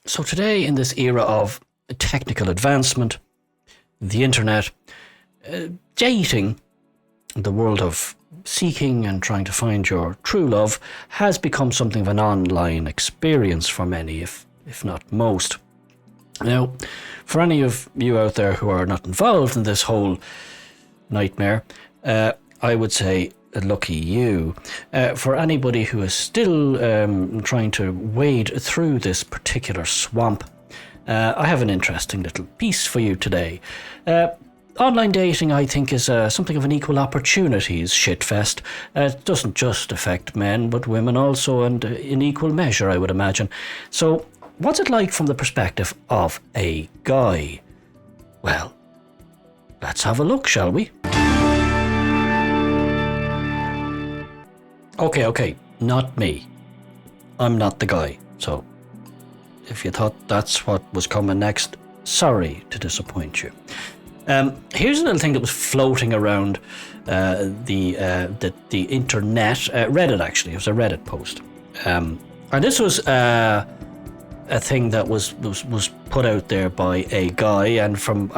So today, in this era of technical advancement, the internet, dating, the world of seeking and trying to find your true love has become something of an online experience for many, if not most. Now, for any of you out there who are not involved in this whole nightmare, I would say lucky you. For anybody who is still trying to wade through this particular swamp, I have an interesting little piece for you today. Online dating, I think, is something of an equal opportunities shitfest. It doesn't just affect men, but women also, and in equal measure, I would imagine. So, what's it like from the perspective of a guy? Well, let's have a look, shall we? Okay, not me. I'm not the guy. So, if you thought that's what was coming next, sorry to disappoint you. Here's a little thing that was floating around the internet, Reddit actually. It was a Reddit post, and this was a thing that was put out there by a guy, and from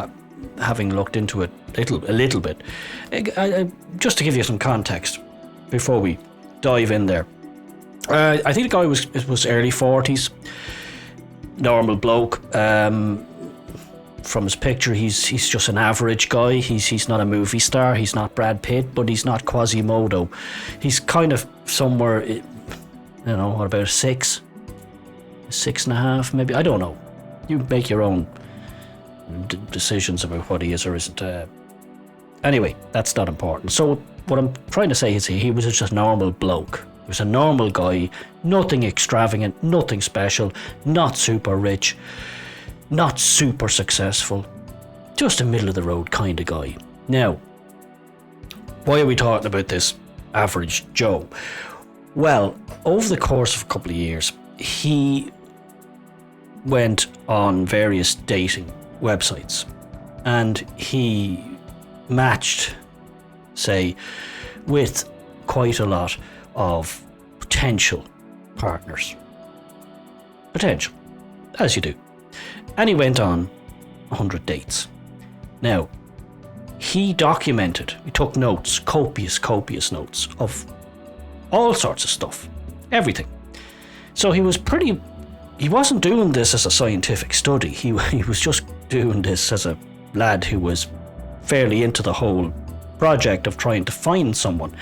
having looked into it a little bit, just to give you some context before we dive in there. I think the guy was early 40s, normal bloke. From his picture, he's just an average guy. He's not a movie star. He's not Brad Pitt, but he's not Quasimodo. He's kind of somewhere, what about a 6.5 maybe? I don't know. You make your own decisions about what he is or isn't. Anyway, that's not important. So what I'm trying to say is he was just a normal bloke. He was a normal guy, nothing extravagant, nothing special, not super rich, not super successful, just a middle of the road kind of guy. Now, why are we talking about this average Joe? Well, over the course of a couple of years, he went on various dating websites and he matched, say, with quite a lot of potential partners. Potential, as you do. And he went on 100 dates. Now, he took notes, copious notes of all sorts of stuff, everything. So he wasn't doing this as a scientific study. He was just doing this as a lad who was fairly into the whole project of trying to find someone.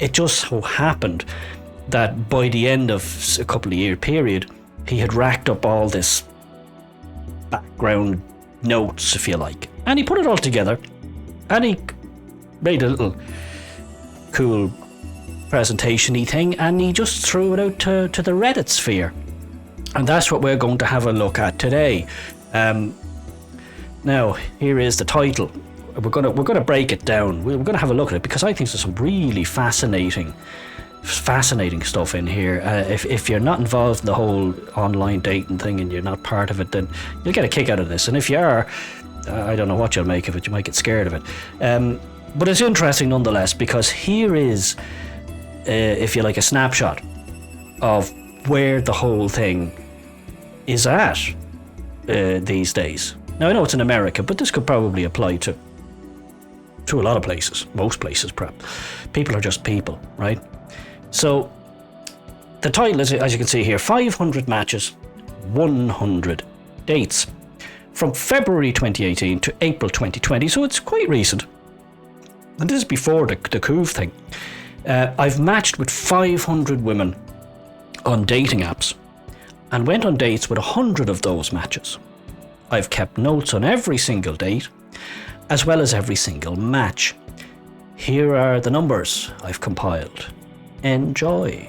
It just so happened that by the end of a couple of year period, he had racked up all this background notes, if you like, and he put it all together and he made a little cool presentation-y thing, and he just threw it out to the Reddit sphere, and that's what we're going to have a look at today. Now, here is the title. We're gonna break it down. We're gonna have a look at it because I think there's some really fascinating stuff in here. If you're not involved in the whole online dating thing and you're not part of it, then you'll get a kick out of this. And if you are, I don't know what you'll make of it. You might get scared of it. But it's interesting nonetheless, because here is, if you like, a snapshot of where the whole thing is at these days. Now, I know it's in America, but this could probably apply to a lot of places, most places perhaps. People are just people, right? So the title is, as you can see here, 500 matches, 100 dates, from February 2018 to April 2020, so it's quite recent. And this is before the Couve thing. I've matched with 500 women on dating apps and went on dates with 100 of those matches. I've kept notes on every single date, as well as every single match. Here are the numbers I've compiled. Enjoy.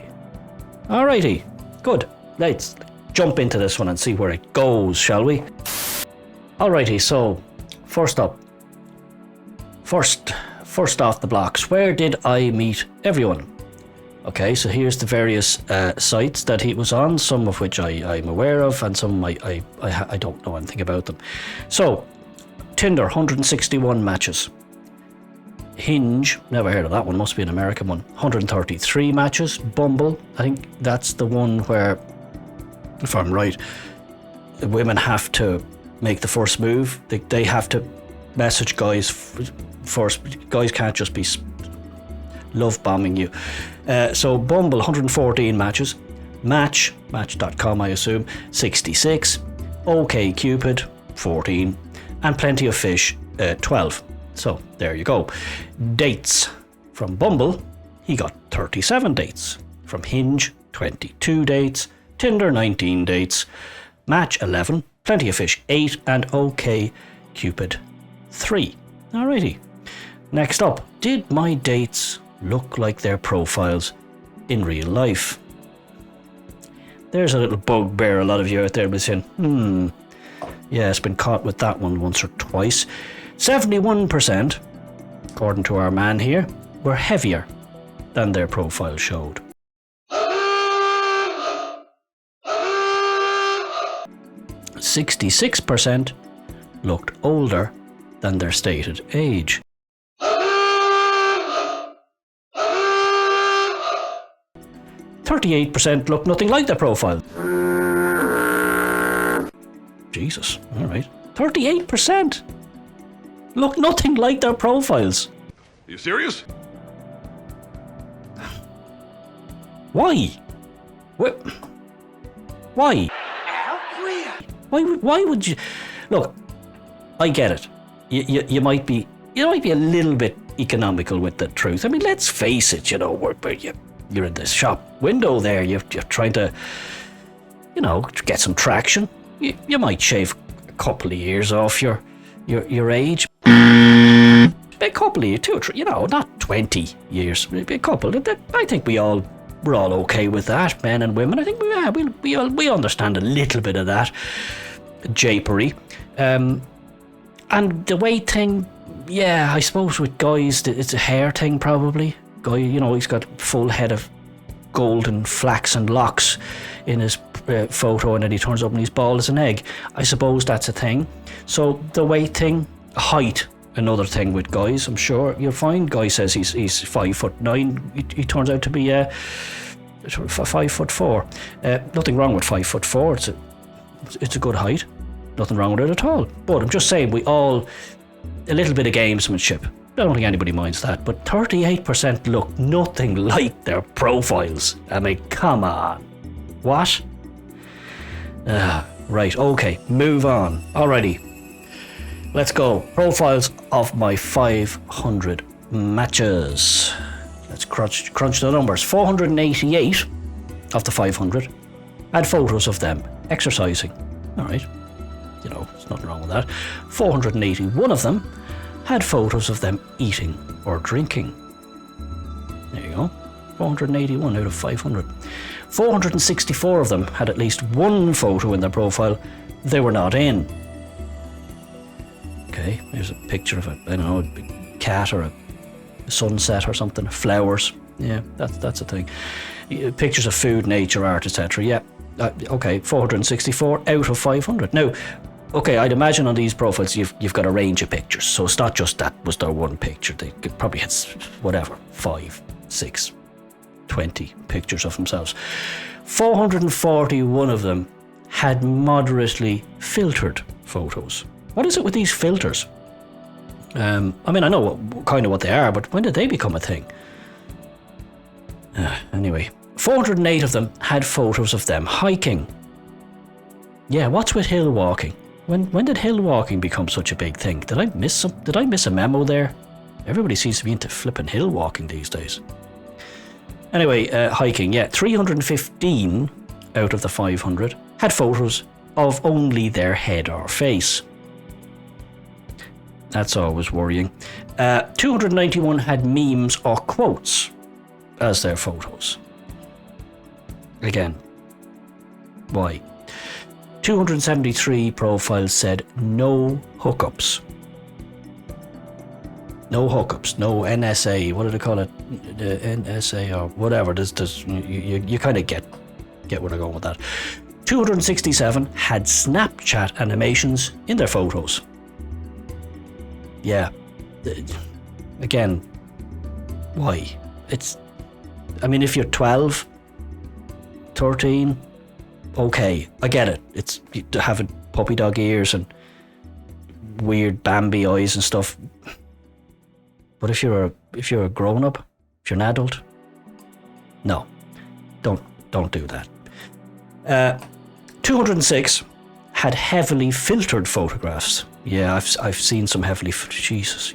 Alrighty, good. Let's jump into this one and see where it goes, shall we? Alrighty, so first off the blocks, where did I meet everyone? Okay, so here's the various sites that he was on, some of which I'm aware of, and some I don't know anything about them. So, Tinder, 161 matches. Hinge, never heard of that one, must be an American one. 133 matches. Bumble, I think that's the one where, if I'm right, women have to make the first move. They have to message guys first. Guys can't just be love bombing you. So Bumble, 114 matches. Match.com, I assume, 66. OK Cupid, 14. And Plenty of Fish, 12. So there you go. Dates. From Bumble, he got 37 dates. From Hinge, 22 dates. Tinder, 19 dates. Match, 11. Plenty of Fish, 8. And OK Cupid, 3. Alrighty. Next up, did my dates look like their profiles in real life? There's a little bugbear a lot of you out there be saying, yeah, it's been caught with that one once or twice. 71%, according to our man here, were heavier than their profile showed. 66% looked older than their stated age. 38% looked nothing like their profile. Jesus, alright. 38% look nothing like their profiles. Are you serious? Why? Why? Why would you? Look, I get it. You might be a little bit economical with the truth. I mean, let's face it. You know, you're in this shop window there. You're trying to, get some traction. You might shave a couple of years off your age. A couple of years, 2 or 3, not 20 years. A couple. I think we're all okay with that, men and women. I think we understand a little bit of that japery. And the weight thing, yeah, I suppose with guys, it's a hair thing probably. Guy, he's got a full head of golden flaxen locks in his photo, and then he turns up and he's bald as an egg. I suppose that's a thing. So the weight thing, height, another thing with guys. I'm sure you'll find guy says he's 5'9". He turns out to be 5'4". Nothing wrong with 5'4". It's a good height. Nothing wrong with it at all. But I'm just saying, a little bit of gamesmanship. I don't think anybody minds that. But 38% look nothing like their profiles. I mean, come on. What? Right, okay, move on. Alrighty. Let's go. Profiles of my 500 matches. Let's crunch the numbers. 488 of the 500 had photos of them exercising. Alright. There's nothing wrong with that. 481 of them had photos of them eating or drinking. There you go. 481 out of 500. 464 of them had at least one photo in their profile they were not in. Okay, there's a picture of a cat or a sunset or something, flowers. Yeah, that's a thing. Pictures of food, nature, art, etc. Yeah, okay, 464 out of 500. Now, okay, I'd imagine on these profiles you've got a range of pictures, so it's not just that was their one picture. They could probably had 5, 6, 20 pictures of themselves. 441 of them had moderately filtered photos. What is it with these filters? I mean, I know what they are, but when did they become a thing? Anyway, 408 of them had photos of them hiking. Yeah, what's with hill walking? When did hill walking become such a big thing? Did I miss a memo there? Everybody seems to be into flipping hill walking these days. Anyway, hiking, yeah, 315 out of the 500 had photos of only their head or face. That's always worrying. 291 had memes or quotes as their photos. Again, why? 273 profiles said no hookups. No hookups, no NSA, what do they call it? NSA or whatever. You kind of get where I'm going with that. 267 had Snapchat animations in their photos. Yeah. Again, why? If you're 12, 13, okay, I get it. It's having puppy dog ears and weird Bambi eyes and stuff. But if you're a grown up, if you're an adult, no, don't do that. 206 had heavily filtered photographs. Yeah, I've seen some heavily. Jesus,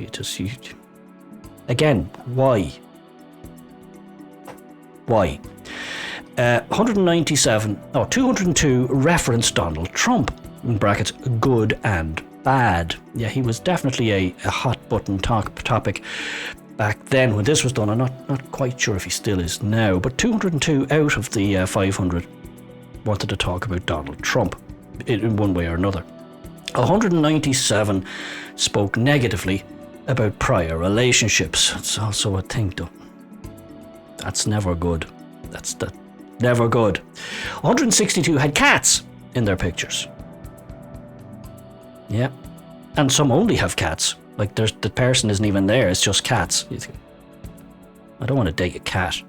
again, why? Why? 202 referenced Donald Trump, in brackets, good and bad. Yeah, he was definitely a hot button topic back then when this was done. I'm not quite sure if he still is now, but 202 out of the 500 wanted to talk about Donald Trump in one way or another. 197 spoke negatively about prior relationships. It's also a thing, though. That's never good. That's never good. 162 had cats in their pictures. Yeah. And some only have cats. Like the person isn't even there, it's just cats. You think, I don't want to date a cat.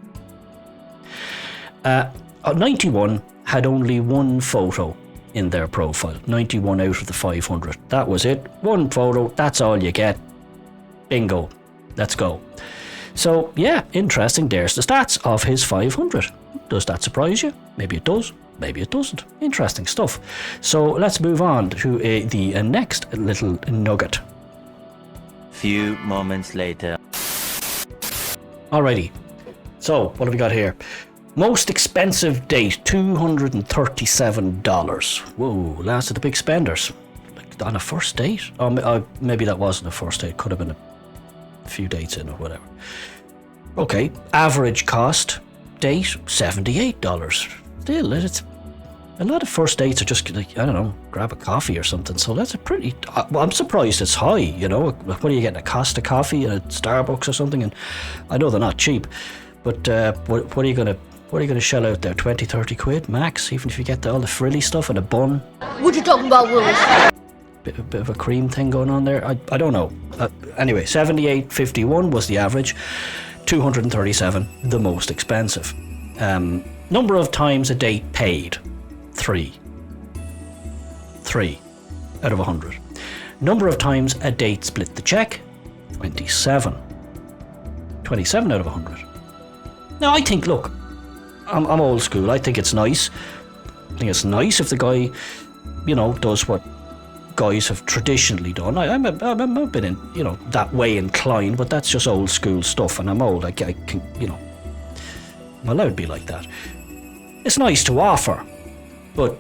91 had only one photo in their profile. 91 out of the 500. That was it. One photo, that's all you get. Bingo. Let's go. So, yeah, interesting. There's the stats of his 500. Does that surprise you? Maybe it does. Maybe it doesn't. Interesting stuff. So, let's move on to the next little nugget. Few moments later. Alrighty. So, what have we got here? Most expensive date, $237. Whoa, last of the big spenders. Like on a first date? Oh, maybe that wasn't a first date. Could have been a few dates in or whatever. Okay, average cost date, $78. Still, it's a lot of first dates are just like, I don't know, grab a coffee or something. So that's a pretty. Well, I'm surprised it's high. You know, what are you getting, a Costa coffee at a Starbucks or something? And I know they're not cheap, but what are you gonna shell out there? 20, 30 quid max, even if you get all the frilly stuff and a bun. What you talking about, Willis? A bit of a cream thing going on there. I don't know. Anyway, $78.51 was the average. 237 the most expensive. Number of times a date paid, 3 out of 100. Number of times a date split the check, 27 out of 100. Now I think, look, I'm old school. I think it's nice. I think it's nice if the guy, does what guys have traditionally done. I'm a bit in, that way inclined, but that's just old school stuff, and I'm old. I can, I'm allowed to be like that. It's nice to offer, but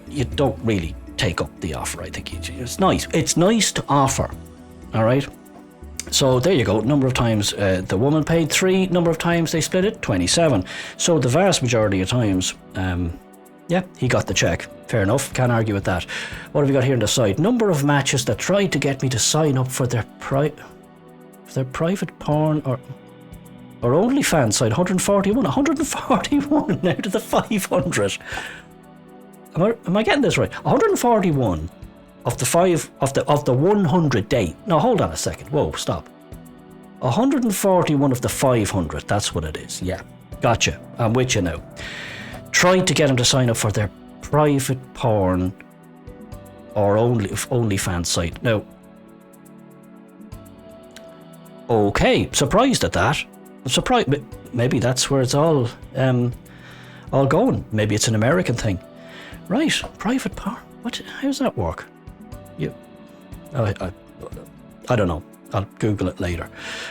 you don't really take up the offer. I think it's nice. It's nice to offer. All right. So there you go. Number of times the woman paid, 3. Number of times they split it, 27. So the vast majority of times, he got the check. Fair enough. Can't argue with that. What have we got here on the side? Number of matches that tried to get me to sign up for their private porn or OnlyFans site. 141 out of the 500. Am I getting this right? 141 of the 100 date. No, hold on a second. Whoa, stop. 141 of the 500. That's what it is. Yeah, gotcha. I'm with you now. Tried to get him to sign up for their private porn or OnlyFans site. Now, okay, surprised at that. I'm surprised. Maybe that's where it's all going. Maybe it's an American thing. Right, private porn. How does that work? I don't know. I'll Google it later.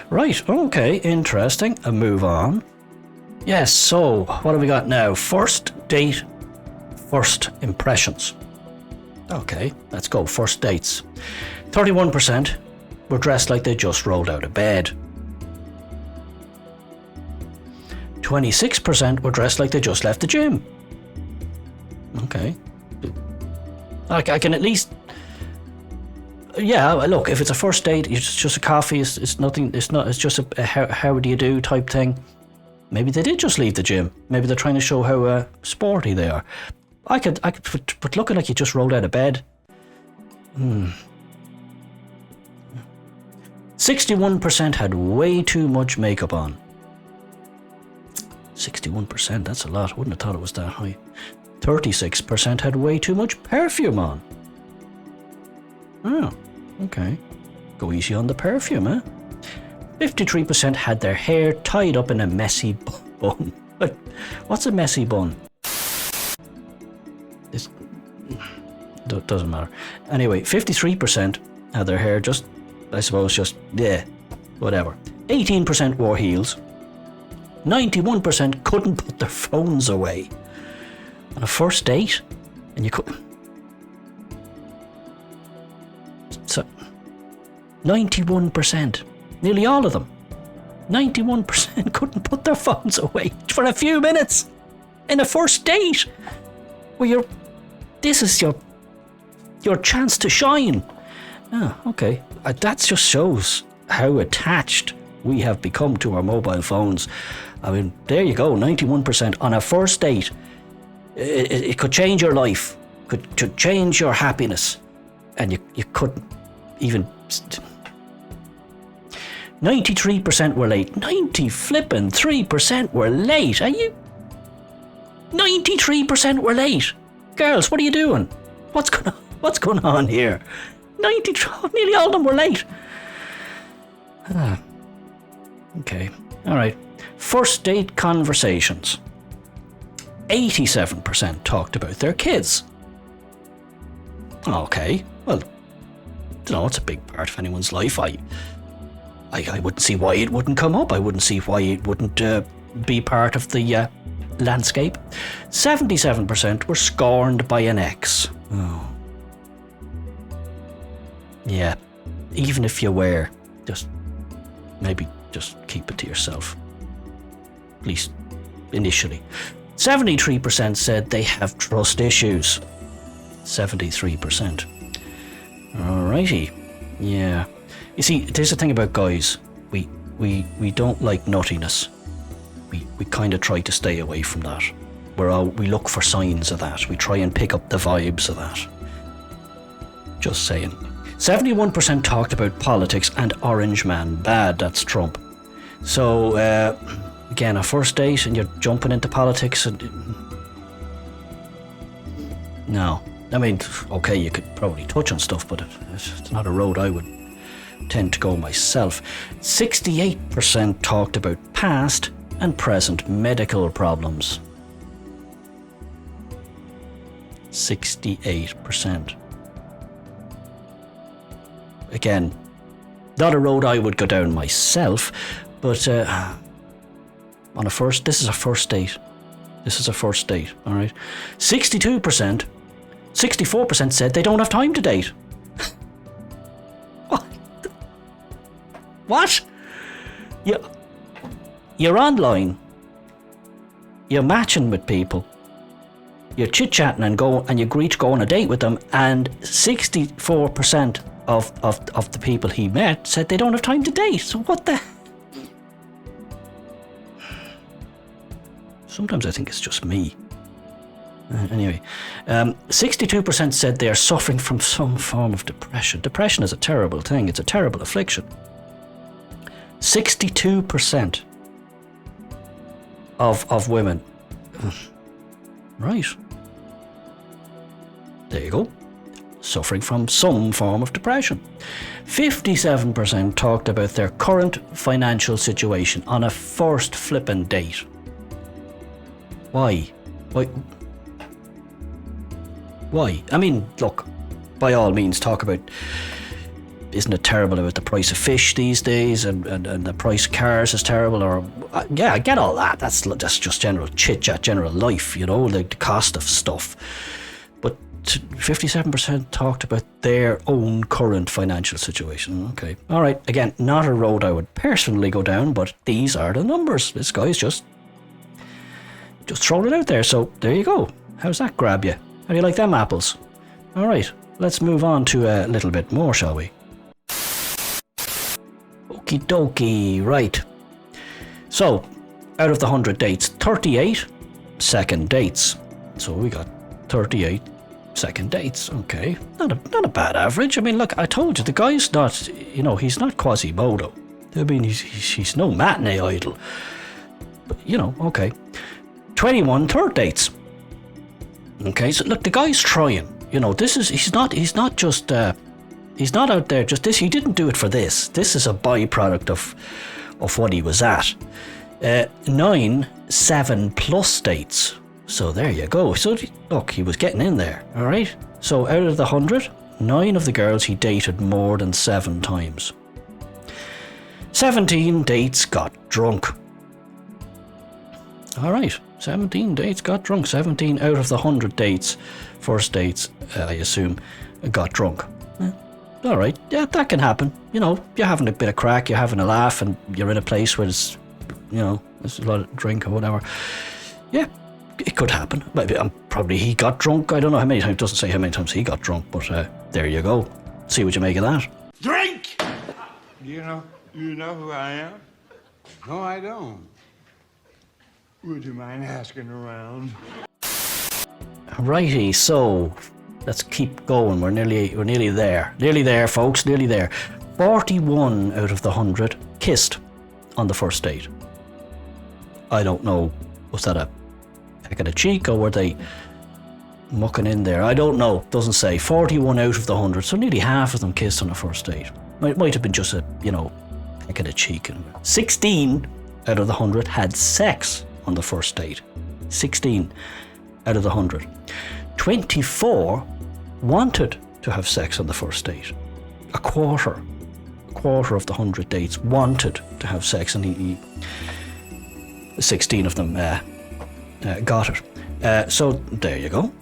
Right, okay, interesting. A move on. Yes, so what have we got now? First date, first impressions. Okay, let's go. First dates. 31% were dressed like they just rolled out of bed. 26% were dressed like they just left the gym. Okay. I can at least... Yeah, look, if it's a first date, it's just a coffee, it's nothing, it's just a how do you do type thing. Maybe they did just leave the gym. Maybe they're trying to show how sporty they are. I could, but looking like you just rolled out of bed. 61% had way too much makeup on. 61%, that's a lot. I wouldn't have thought it was that high. 36% had way too much perfume on. Oh, okay. Go easy on the perfume, eh? 53% had their hair tied up in a messy bun. What's a messy bun? This doesn't matter. Anyway, 53% had their hair just, I suppose, just, whatever. 18% wore heels. 91% couldn't put their phones away. On a first date, and you couldn't. So, 91%, nearly all of them, 91% couldn't put their phones away for a few minutes in a first date. Where this is your chance to shine. Oh, okay. That just shows how attached we have become to our mobile phones. I mean, there you go, 91% on a first date. It could change your life, could change your happiness, and you couldn't even. 93% were late. 3% were late. Are you? 93% were late. Girls, what are you doing? What's going on here? Nearly all of them were late. Okay, all right. First date conversations. 87% talked about their kids. Okay, well, it's a big part of anyone's life. I wouldn't see why it wouldn't come up. I wouldn't see why it wouldn't be part of the landscape. 77% were scorned by an ex. Oh. Yeah, even if you were, maybe just keep it to yourself. At least initially. 73% said they have trust issues. 73%. Alrighty. Yeah. You see, there's the thing about guys. We don't like nuttiness. We kind of try to stay away from that. We look for signs of that. We try and pick up the vibes of that. Just saying. 71% talked about politics and Orange Man bad. That's Trump. So, again, a first date and you're jumping into politics and... No. I mean, okay, you could probably touch on stuff, but it's not a road I would tend to go myself. 68% talked about past and present medical problems. 68%. Again, not a road I would go down myself, but this is a first date. This is a first date, all right? 64% said they don't have time to date. What? You're online. You're matching with people. You're chit-chatting and you agree to go on a date with them, and 64% of the people he met said they don't have time to date. So what the... Sometimes I think it's just me. Anyway, 62% said they are suffering from some form of depression. Depression is a terrible thing. It's a terrible affliction. 62% of women. Right. There you go. Suffering from some form of depression. 57% talked about their current financial situation on a first flippin' date. Why? Why? I mean, look, by all means, talk about, isn't it terrible about the price of fish these days, and the price of cars is terrible, or yeah, I get all that. That's just general chit-chat, general life, like the cost of stuff. But 57% talked about their own current financial situation. Okay, all right. Again, not a road I would personally go down, but these are the numbers. This guy's just throwing it out there. So there you go. How's that grab you? How do you like them apples? All right, let's move on to a little bit more, shall we? Okie dokie, right. So, out of the 100 dates, 38 second dates. So we got 38 second dates. Okay, not a bad average. I mean, look, I told you, the guy's not, he's not Quasimodo. I mean, he's no matinee idol. But, okay. 21 third dates. Okay, so look, the guy's trying. You know, he's not just he's not out there just this. He didn't do it for this. This is a byproduct of what he was at. 9 7+ dates. So there you go. So look, he was getting in there. All right. So out of the 100, 9 of the girls he dated more than 7 times. 17 dates got drunk. All right. 17 dates got drunk. 17 out of the 100 dates, first dates, I assume, got drunk. All right, yeah, that can happen. You know, you're having a bit of crack, you're having a laugh, and you're in a place where there's, you know, there's a lot of drink or whatever. Yeah, it could happen. Maybe probably he got drunk. I don't know how many times. It doesn't say how many times he got drunk, but there you go. See what you make of that. Drink. You know who I am? No, I don't. Would you mind asking around? Righty, so let's keep going. We're nearly there. Nearly there, folks. Nearly there. 41 out of the 100 kissed on the first date. I don't know. Was that a peck of the cheek, or were they mucking in there? I don't know. Doesn't say. 41 out of the 100. So nearly half of them kissed on the first date. Might have been just a, you know, peck of the cheek. 16 out of the 100 had sex on the first date. 16 out of the 100. 24 wanted to have sex on the first date. A quarter of the 100 dates wanted to have sex, and 16 of them got it. So there you go.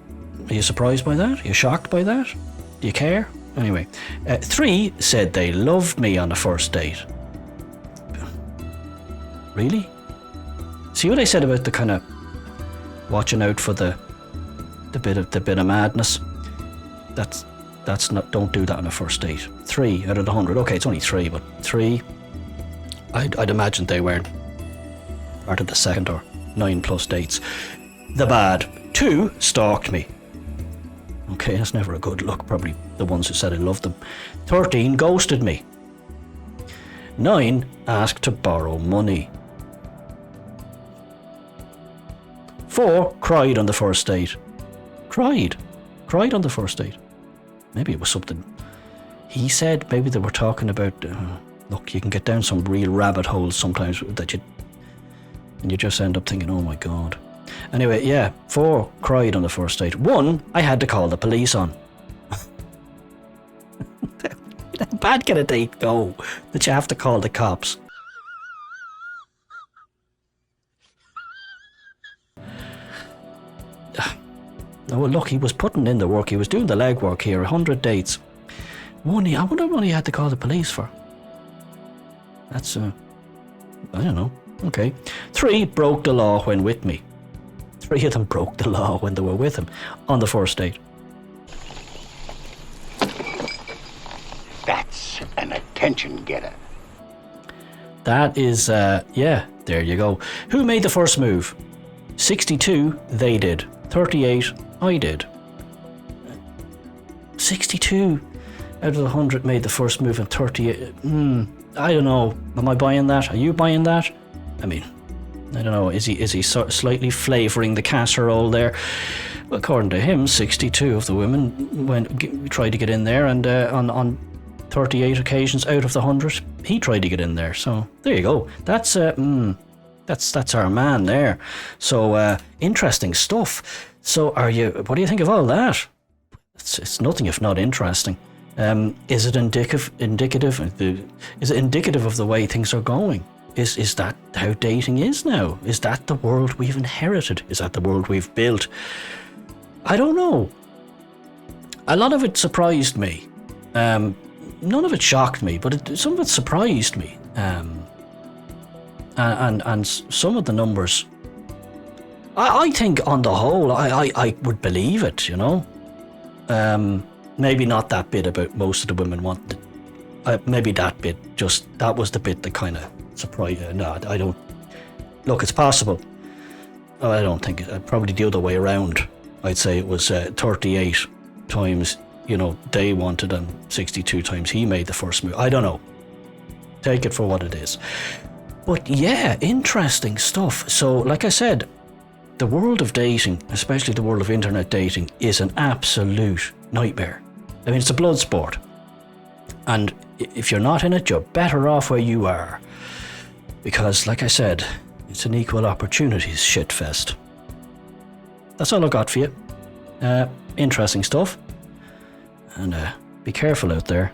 Are you surprised by that? Are you shocked by that? Do you care? Anyway, 3 said they loved me on the first date. Really? See what I said about the kind of watching out for the bit of madness? That's not. Don't do that on a first date. 3 out of the 100. Okay, it's only 3, but 3. I'd imagine they weren't part of the second or 9+ dates. The bad. 2 stalked me. Okay, that's never a good look. Probably the ones who said I loved them. 13 ghosted me. 9 asked to borrow money. 4 cried on the first date. Cried on the first date. Maybe it was something he said. Maybe they were talking about. Look, you can get down some real rabbit holes sometimes and you just end up thinking, oh my god. Anyway, yeah, 4 cried on the first date. 1 I had to call the police on. How bad can a date go that you have to call the cops? Oh, well, look, he was putting in the work. He was doing the legwork here. 100 dates. I wonder what he had to call the police for. That's, I don't know. Okay. 3 broke the law when with me. 3 of them broke the law when they were with him on the first date. That's an attention getter. That is, yeah, there you go. Who made the first move? 62, they did. 38, I did. 62 out of the 100 made the first move, and 38. I don't know. Am I buying that? Are you buying that? I mean, I don't know. Is he slightly flavouring the casserole there? Well, according to him, 62 of the women tried to get in there, and on 38 occasions out of the 100, he tried to get in there. So there you go. That's our man there. So interesting stuff. So what do you think of all that? It's nothing if not interesting. Is it indicative? Is it indicative of the way things are going? Is that how dating is now? Is that the world we've inherited? Is that the world we've built? I don't know. A lot of it surprised me. None of it shocked me, but some of it surprised me. And some of the numbers, I think on the whole, I would believe it, you know. Maybe not that bit about most of the women wanted. Maybe that bit, that was the bit that kind of surprised. No, I don't. Look, it's possible. I don't think it. Probably the other way around. I'd say it was 38 times, you know, they wanted, and 62 times he made the first move. I don't know. Take it for what it is. But yeah, interesting stuff. So, like I said, the world of dating, especially the world of internet dating, is an absolute nightmare. I mean, it's a blood sport. And if you're not in it, you're better off where you are. Because, like I said, it's an equal opportunities shitfest. That's all I got for you. Interesting stuff. And be careful out there.